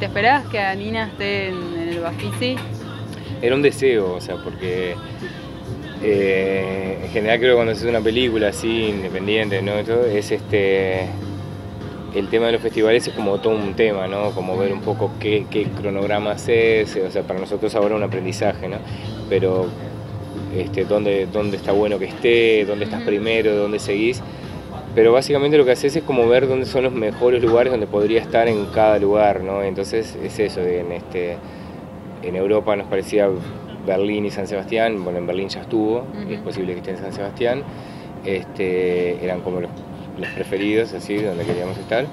¿te esperabas que Anina esté en el Bafisi? Era un deseo, o sea, porque en general creo que cuando se hace una película así, independiente, ¿no? Todo, es el tema de los festivales es como todo un tema, ¿no? Como ver un poco qué cronogramas es, o sea, para nosotros ahora un aprendizaje, ¿no? Pero dónde está bueno que esté, dónde estás primero, dónde seguís. Pero básicamente lo que haces es como ver dónde son los mejores lugares donde podría estar en cada lugar, ¿no? Entonces es eso, en Europa nos parecía Berlín y San Sebastián, bueno, en Berlín ya estuvo, es posible que esté en San Sebastián, eran como los preferidos, así, donde queríamos estar,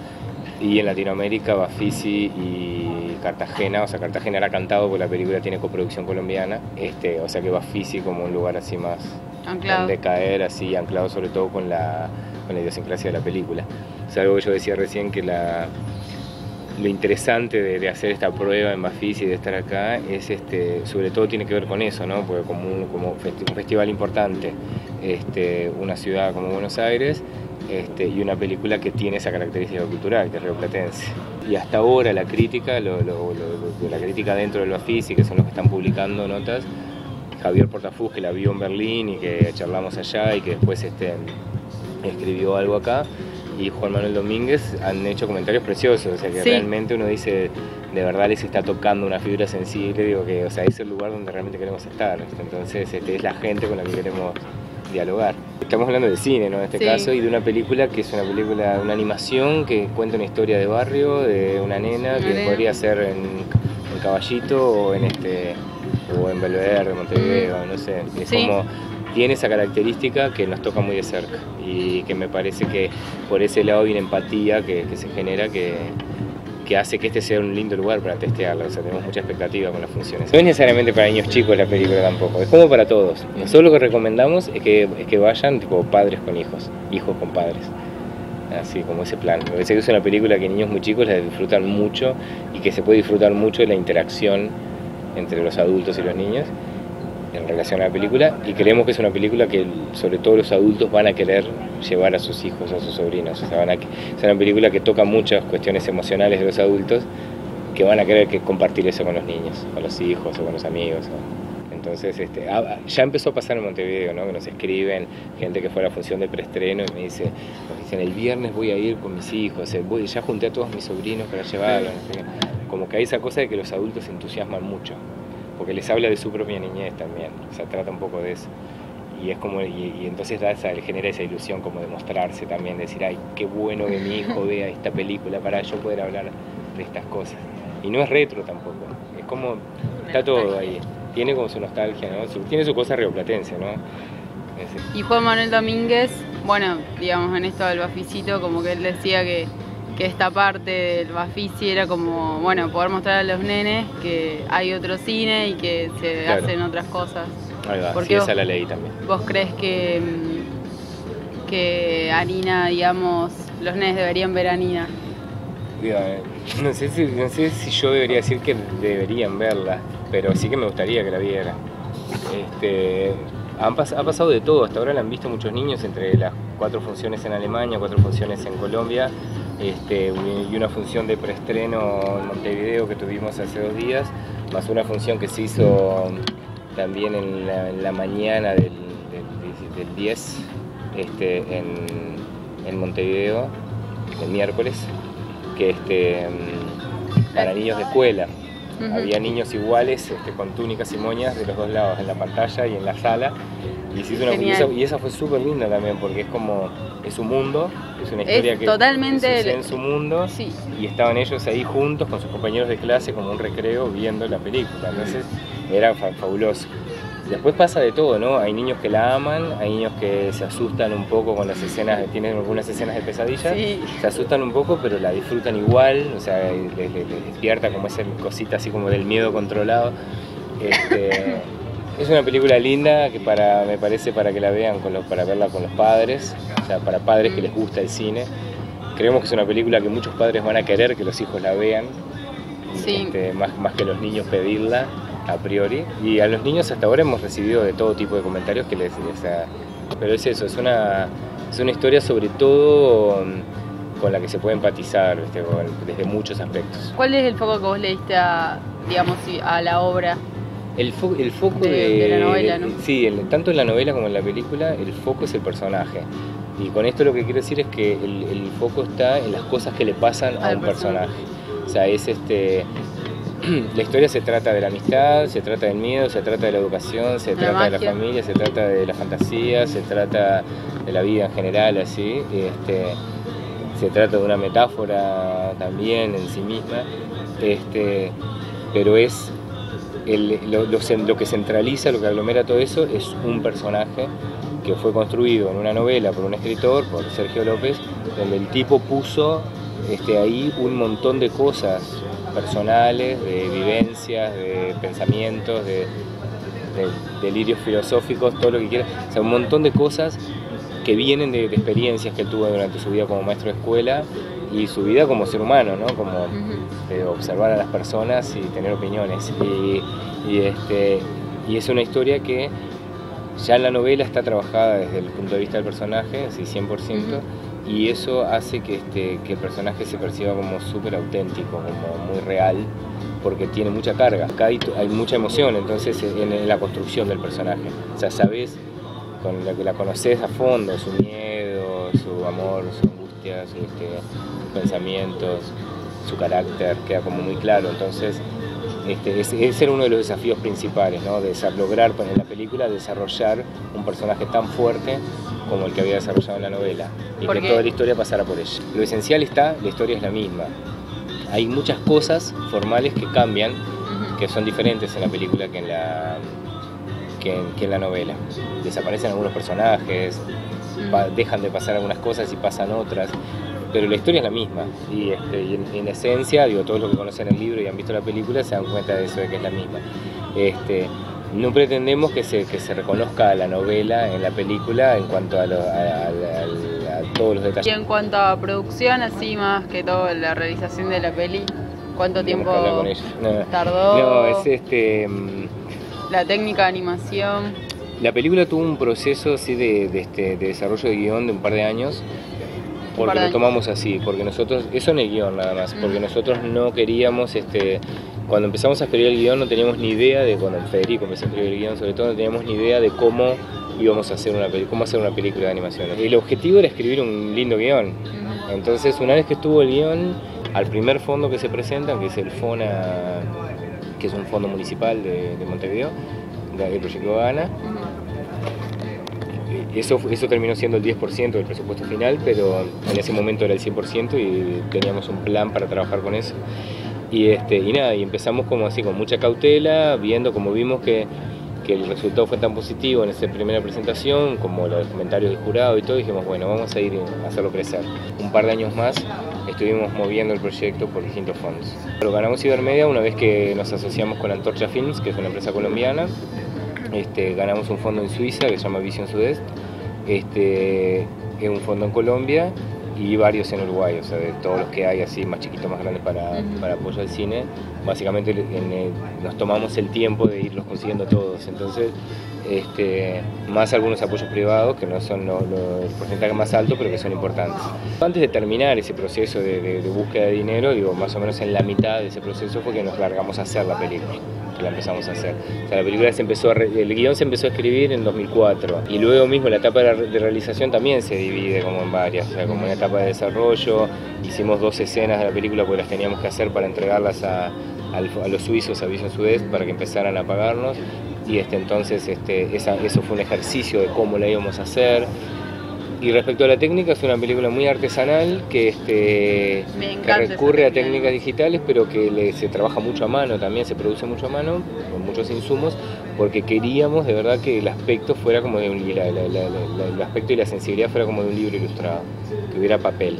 y en Latinoamérica Bafisi y Cartagena, o sea, Cartagena era cantado porque la película tiene coproducción colombiana, o sea que Bafisi como un lugar así más anclado, donde caer, así anclado sobre todo con la idiosincrasia de la película. Es algo que yo decía recién, que lo interesante de hacer esta prueba en Bafisi y de estar acá es sobre todo tiene que ver con eso, ¿no? Porque como un festival importante, una ciudad como Buenos Aires, y una película que tiene esa característica cultural, que es rioplatense. Y hasta ahora la crítica, la crítica dentro del Bafisi, que son los que están publicando notas, Javier Portafus, que la vio en Berlín y que charlamos allá y que después escribió algo acá, y Juan Manuel Domínguez han hecho comentarios preciosos, o sea que realmente uno dice, de verdad les está tocando una fibra sensible, digo que, o sea, es el lugar donde realmente queremos estar, entonces es la gente con la que queremos dialogar. Estamos hablando de cine, ¿no? En este caso, y de una película que es una animación que cuenta una historia de barrio, de una nena que podría ser en Caballito o en Belvedere, Montevideo, no sé, es como tiene esa característica que nos toca muy de cerca y que me parece que por ese lado hay una empatía que se genera que hace que este sea un lindo lugar para testearla, o sea, tenemos mucha expectativa con las funciones. No es necesariamente para niños chicos la película tampoco, es como para todos. Nosotros lo que recomendamos es que vayan tipo padres con hijos, hijos con padres, así como ese plan. Me parece que es una película que niños muy chicos la disfrutan mucho y que se puede disfrutar mucho de la interacción entre los adultos y los niños en relación a la película, y creemos que es una película que sobre todo los adultos van a querer llevar a sus hijos, a sus sobrinos, o sea, es una película que toca muchas cuestiones emocionales de los adultos que van a querer compartir eso con los niños, con los hijos o con los amigos, ¿no? Entonces ya empezó a pasar en Montevideo, ¿no? Que nos escriben gente que fue a la función de preestreno y nos dicen el viernes voy a ir con mis hijos, ya junté a todos mis sobrinos para llevarlos, como que hay esa cosa de que los adultos se entusiasman mucho porque les habla de su propia niñez también, o sea, trata un poco de eso. Y es como, y entonces genera esa ilusión como de mostrarse también, de decir, ay, qué bueno que mi hijo vea esta película para yo poder hablar de estas cosas. Y no es retro tampoco, es como, está todo ahí, tiene como su nostalgia, ¿no? Tiene su cosa rioplatense, ¿no? Y Juan Manuel Domínguez, bueno, digamos en esto del Bafisito, como que él decía que esta parte del Bafisi era como, bueno, poder mostrar a los nenes que hay otro cine y que se hacen otras cosas. Ahí va, sí, esa la leí también. ¿Vos crees que Anina, digamos, los nenes deberían ver a Anina? No sé si yo debería decir que deberían verla, pero sí que me gustaría que la vieran. Ha pasado de todo, hasta ahora la han visto muchos niños, entre las 4 funciones en Alemania, 4 funciones en Colombia, y una función de preestreno en Montevideo que tuvimos hace 2 días, más una función que se hizo también en la mañana del 10 en Montevideo, el miércoles, que para niños de escuela. Había niños iguales con túnicas y moñas de los dos lados, en la pantalla y en la sala, y se hizo y esa fue súper linda también, porque es su mundo, es una historia que sucede en su mundo, y estaban ellos ahí juntos con sus compañeros de clase como un recreo viendo la película, entonces era fabuloso. Después pasa de todo, ¿no? Hay niños que la aman, hay niños que se asustan un poco con las escenas, tienen algunas escenas de pesadilla, se asustan un poco, pero la disfrutan igual, o sea, les despierta como esa cosita así como del miedo controlado. Es una película linda que me parece para que la vean, para verla con los padres, o sea, para padres que les gusta el cine. Creemos que es una película que muchos padres van a querer que los hijos la vean, más que los niños pedirla a priori, y a los niños hasta ahora hemos recibido de todo tipo de comentarios pero es eso, es una historia sobre todo con la que se puede empatizar, ¿viste? Desde muchos aspectos. ¿Cuál es el foco que vos le diste a, digamos, a la obra? El foco de la novela, ¿no? Sí, tanto en la novela como en la película, el foco es el personaje. Y con esto lo que quiero decir es que el foco está en las cosas que le pasan a un personaje. O sea, la historia se trata de la amistad, se trata del miedo, se trata de la educación, se trata de la familia, se trata de la fantasía, se trata de la vida en general, así. Se trata de una metáfora también en sí misma, pero es lo que centraliza, lo que aglomera todo eso es un personaje que fue construido en una novela por un escritor, por Sergio López, donde el tipo puso ahí un montón de cosas personales, de vivencias, de pensamientos, de delirios filosóficos, todo lo que quiera, o sea, un montón de cosas que vienen de experiencias que él tuvo durante su vida como maestro de escuela y su vida como ser humano, ¿no? Como de observar a las personas y tener opiniones. Y es una historia que ya en la novela está trabajada desde el punto de vista del personaje, así 100%, y eso hace que el personaje se perciba como súper auténtico, como muy real, porque tiene mucha carga. Acá hay mucha emoción, entonces, en la construcción del personaje. O sea, sabes, con la que la conoces a fondo, su miedo, su amor, su angustia, sus pensamientos, su carácter, queda como muy claro. Entonces, ese era uno de los desafíos principales, ¿no? De lograr en la película desarrollar un personaje tan fuerte como el que había desarrollado en la novela y que toda la historia pasara por ella. Lo esencial está, la historia es la misma. Hay muchas cosas formales que cambian, que son diferentes en la película que en la novela. Desaparecen algunos personajes, dejan de pasar algunas cosas y pasan otras, pero la historia es la misma y en esencia, todos los que conocen el libro y han visto la película se dan cuenta de eso, de que es la misma. No pretendemos que se reconozca la novela en la película en cuanto a todos los detalles. Y en cuanto a producción, así más que todo la realización de la peli, ¿cuánto tiempo tardó? No, es la técnica de animación. La película tuvo un proceso así de desarrollo de guión de un par de años, porque lo tomamos así, porque nosotros, eso en el guión nada más, porque nosotros no queríamos, cuando empezamos a escribir el guión no teníamos ni idea de, cuando Federico empezó a escribir el guión sobre todo, no teníamos ni idea de cómo íbamos a hacer cómo hacer una película de animación. El objetivo era escribir un lindo guión. Entonces, una vez que estuvo el guión, al primer fondo que se presenta, que es el FONA, que es un fondo municipal de Montevideo, del proyecto Gana, eso terminó siendo el 10% del presupuesto final, pero en ese momento era el 100% y teníamos un plan para trabajar con eso. Y empezamos como así, con mucha cautela, como vimos que el resultado fue tan positivo en esa primera presentación, como los comentarios del jurado y todo, dijimos, bueno, vamos a ir a hacerlo crecer. Un par de años más estuvimos moviendo el proyecto por distintos fondos. Lo ganamos Ibermedia una vez que nos asociamos con Antorcha Films, que es una empresa colombiana. Ganamos un fondo en Suiza que se llama Vision Sudest, es un fondo en Colombia y varios en Uruguay, o sea, de todos los que hay así más chiquitos, más grandes para apoyo al cine. Básicamente nos tomamos el tiempo de irlos consiguiendo todos, entonces más algunos apoyos privados que no son el porcentaje más alto, pero que son importantes. Antes de terminar ese proceso de búsqueda de dinero, más o menos en la mitad de ese proceso fue que nos largamos a hacer la película. La empezamos a hacer. O sea, la película el guión se empezó a escribir en 2004 y luego mismo la etapa de realización también se divide como en varias, o sea, como una etapa de desarrollo. Hicimos 2 escenas de la película porque las teníamos que hacer para entregarlas a los suizos, a Vision Sudest, para que empezaran a pagarnos, y entonces eso fue un ejercicio de cómo la íbamos a hacer. Y respecto a la técnica, es una película muy artesanal que recurre a técnicas digitales, pero que se trabaja mucho a mano también, se produce mucho a mano, con muchos insumos, porque queríamos de verdad que el aspecto fuera como de el aspecto y la sensibilidad fuera como de un libro ilustrado, que hubiera papel.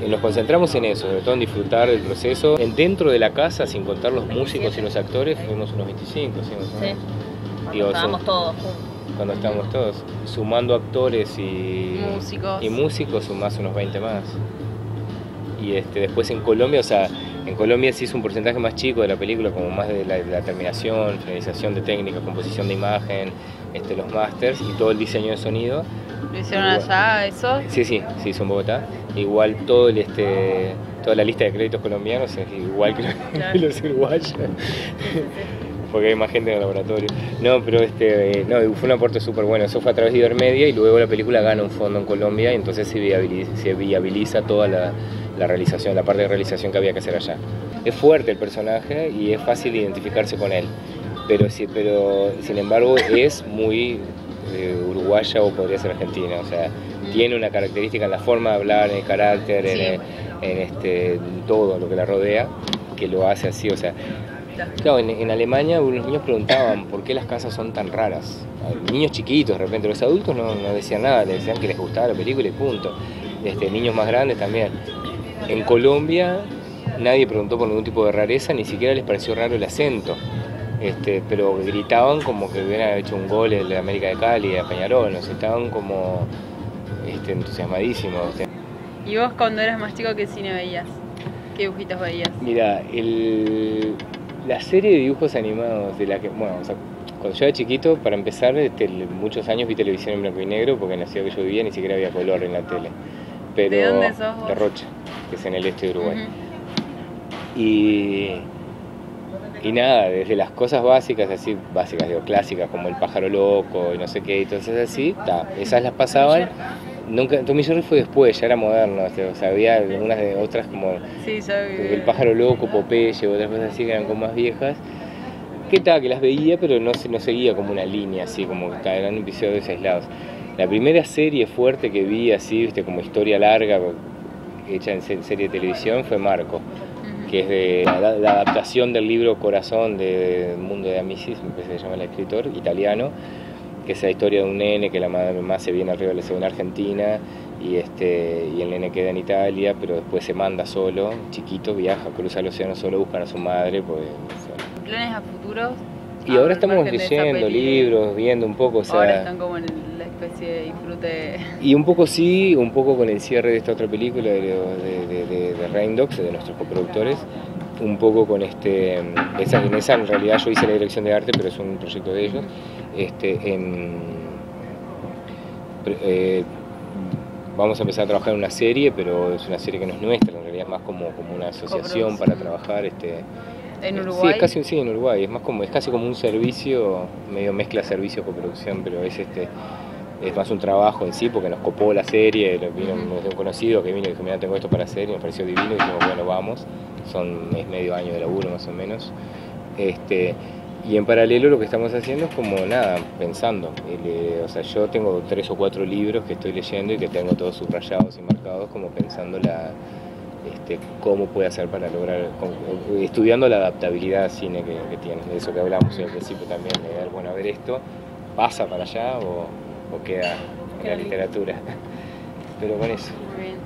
Nos concentramos en eso, sobre todo en disfrutar del proceso. Dentro de la casa, sin contar los músicos y los actores, fuimos unos 25, ¿sí? Cuando estábamos todos juntos. Cuando estábamos todos, sumando actores y músicos sumás unos 20 más. Y después en Colombia, en Colombia sí es un porcentaje más chico de la película, como más de la terminación, finalización de técnica, composición de imagen, los masters y todo el diseño de sonido, ¿Lo hicieron allá, eso? Sí, sí, se hizo en Bogotá. Igual toda la lista de créditos colombianos es igual que Claro. los uruguayos. Porque hay más gente en el laboratorio. No, pero no, fue un aporte súper bueno. Eso fue a través de Ibermedia y luego la película gana un fondo en Colombia y entonces se viabiliza toda la realización, la parte de realización que había que hacer allá. Es fuerte el personaje y es fácil identificarse con él, pero sin embargo es muy uruguaya o podría ser argentina, o sea, tiene una característica en la forma de hablar, en el carácter, Sí. en todo lo que la rodea, que lo hace así, o sea. Claro, en Alemania los niños preguntaban por qué las casas son tan raras. Niños chiquitos, de repente, los adultos no decían nada, les decían que les gustaba la película y punto. Niños más grandes también. En Colombia nadie preguntó por ningún tipo de rareza, ni siquiera les pareció raro el acento. Pero gritaban como que hubieran hecho un gol en la América de Cali, de Peñarol, no sé, estaban como entusiasmadísimos. ¿Y vos cuando eras más chico qué cine veías? ¿Qué dibujitos veías? Mira, la serie de dibujos animados de la que, bueno, o sea, cuando yo era chiquito, para empezar, muchos años vi televisión en blanco y negro, porque en la ciudad que yo vivía ni siquiera había color en la tele. Pero, ¿De dónde sos vos? De Rocha, que es en el este de Uruguay. Uh-huh. Y nada, desde las cosas básicas, así, básicas, digo, clásicas, como El pájaro loco y no sé qué, y entonces así, esas las pasaban. Nunca, Tommy Jerry fue después, ya era moderno, o sea, había algunas de otras como sí, El pájaro loco, Popeye, otras cosas así que eran como más viejas, que las veía, pero no seguía como una línea así, como que eran episodios aislados. La primera serie fuerte que vi así, como historia larga, hecha en serie de televisión, fue Marco, que es de la adaptación del libro Corazón de Mundo de Amicis, me parece que se llama el escritor, italiano, que es la historia de un nene que la mamá se viene arriba, se ve en Argentina y el nene queda en Italia, pero después se manda solo, chiquito, viaja, cruza el océano solo, buscan a su madre. ¿Planes a futuros? Y ahora estamos leyendo libros, viendo un poco, o sea... Ahora están como en la especie de disfrute... Y un poco sí, un poco con el cierre de esta otra película de Rain Dogs, de nuestros coproductores, un poco con en esa en realidad yo hice la dirección de arte, pero es un proyecto de ellos. Vamos a empezar a trabajar en una serie, pero es una serie que no es nuestra, en realidad es más como una asociación para trabajar. ¿En Uruguay? Sí, en Uruguay, es casi como un servicio, medio mezcla servicio-coproducción, pero es más un trabajo en sí, porque nos copó la serie, vino un conocido que vino y dijo, mira, tengo esto para hacer, y nos pareció divino, y dijimos, bueno, vamos, es medio año de laburo más o menos. Y en paralelo lo que estamos haciendo es como nada, pensando. O sea, yo tengo 3 o 4 libros que estoy leyendo y que tengo todos subrayados y marcados, como pensando cómo puede hacer para lograr, estudiando la adaptabilidad al cine que tiene, de eso que hablamos al principio también, de ver, bueno, a ver esto, ¿pasa para allá o queda en la literatura? Pero con eso. Muy bien.